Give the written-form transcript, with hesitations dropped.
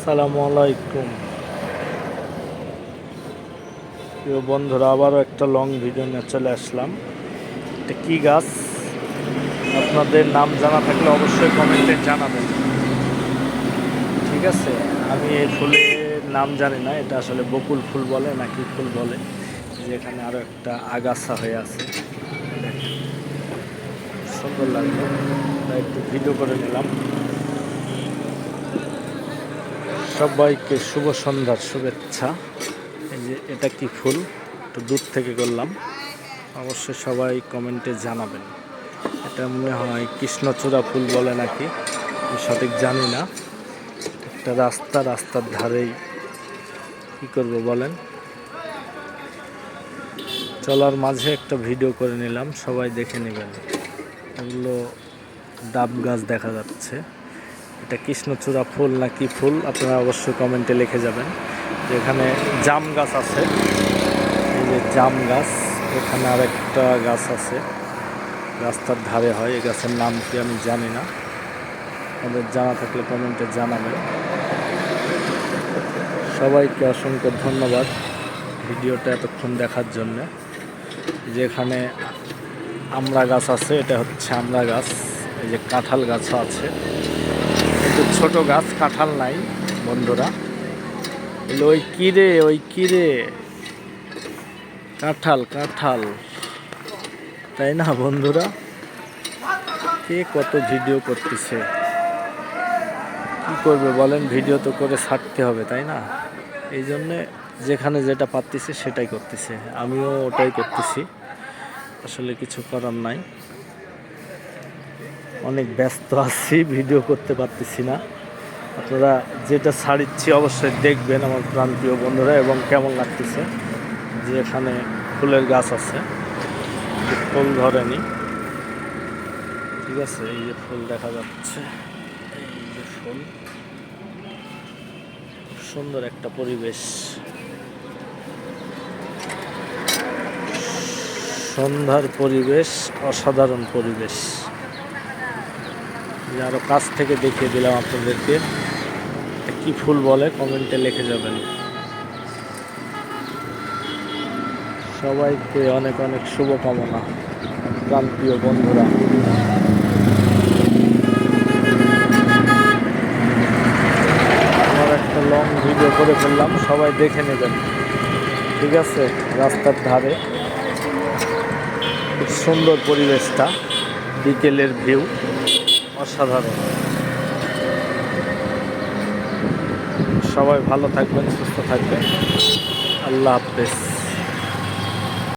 আসসালামু আলাইকুম প্রিয় বন্ধুরা, আবারও একটা লং ভিডিও নিয়ে চলে আসলাম। এটা কি গাছ? আপনাদের নাম জানা থাকলে অবশ্যই কমেন্টে জানাবেন। ঠিক আছে, আমি এই ফুলের নাম জানি না, এটা আসলে বকুল ফুল বলে না কি ফুল বলে। যেখানে আরো একটা আগাছা হয়ে আছে, দেখেন সুন্দর লাগলো, তাই একটু ভিডিও করে নিলাম। সবাইকে শুভ সন্ধ্যার শুভেচ্ছা। এই যে এটা কি ফুল, একটু দূর থেকে করলাম, অবশ্যই সবাই কমেন্টে জানাবেন। এটা মনে হয় কৃষ্ণচূড়া ফুল বলে নাকি, আমি সঠিক জানি না। একটা রাস্তার ধারেই, কি করব বলেন, চলার মাঝে একটা ভিডিও করে নিলাম, সবাই দেখে নেবেন। এগুলো ডাব গাছ দেখা যাচ্ছে। এটা কৃষ্ণচূড়া ফুল না কি ফুল আপনারা অবশ্যই কমেন্টে লিখে যাবেন। এখানে জাম গাছ আছে, এই যে জাম গাছ, এখানে আরেকটা গাছ আছে, রাস্তার ধারে হয়। এই গাছের নাম কি আমি জানি না, আমাদের জানা থাকলে কমেন্টে জানাবেন। সবাইকে অসংখ্য ধন্যবাদ ভিডিওটা এতক্ষণ দেখার জন্য। যেখানে আমড়া গাছ আছে, এটা হচ্ছে আমড়া গাছ। এই যে কাঁঠাল গাছও আছে, কিন্তু ছোট গাছ, কাঁঠাল নাই বন্ধুরা। ওই কিরে কাঁঠাল তাই না বন্ধুরা? কে কত ভিডিও করতেছে, কি করবে বলেন, ভিডিও তো করে ছাড়তে হবে তাই না? এই জন্যে যেখানে যেটা পারতেছে সেটাই করতেছে, আমিও ওটাই করতেছি, আসলে কিছু করার নাই। অনেক ব্যস্ত আছি, ভিডিও করতে পারতেছি না। আপনারা যেটা ছাড়িচ্ছি অবশ্যই দেখবেন আমার প্রাণপ্রিয় বন্ধুরা, এবং কেমন লাগতেছে। যে এখানে ফুলের গাছ আছে, ফুল ধরেনি, ঠিক আছে, এই যে ফুল দেখা যাচ্ছে, এই যে ফুল, খুব সুন্দর একটা পরিবেশ, সন্ধ্যার পরিবেশ, অসাধারণ পরিবেশ। আরো কাছ থেকে দেখিয়ে দিলাম আপনাদেরকে। কি ফুল বলে কমেন্টে লিখে যাবেন। সবাইকে অনেক অনেক শুভকামনা প্রাণপ্রিয় বন্ধুরা। আমার একটা লং ভিডিও করে ফেললাম, সবাই দেখে নেবেন, ঠিক আছে। রাস্তার ধারে খুব সুন্দর পরিবেশটা, বিকেলের ভিউ অসাধারণ। সবাই ভালো থাকবেন, সুস্থ থাকবেন, আল্লাহ হাফেজ।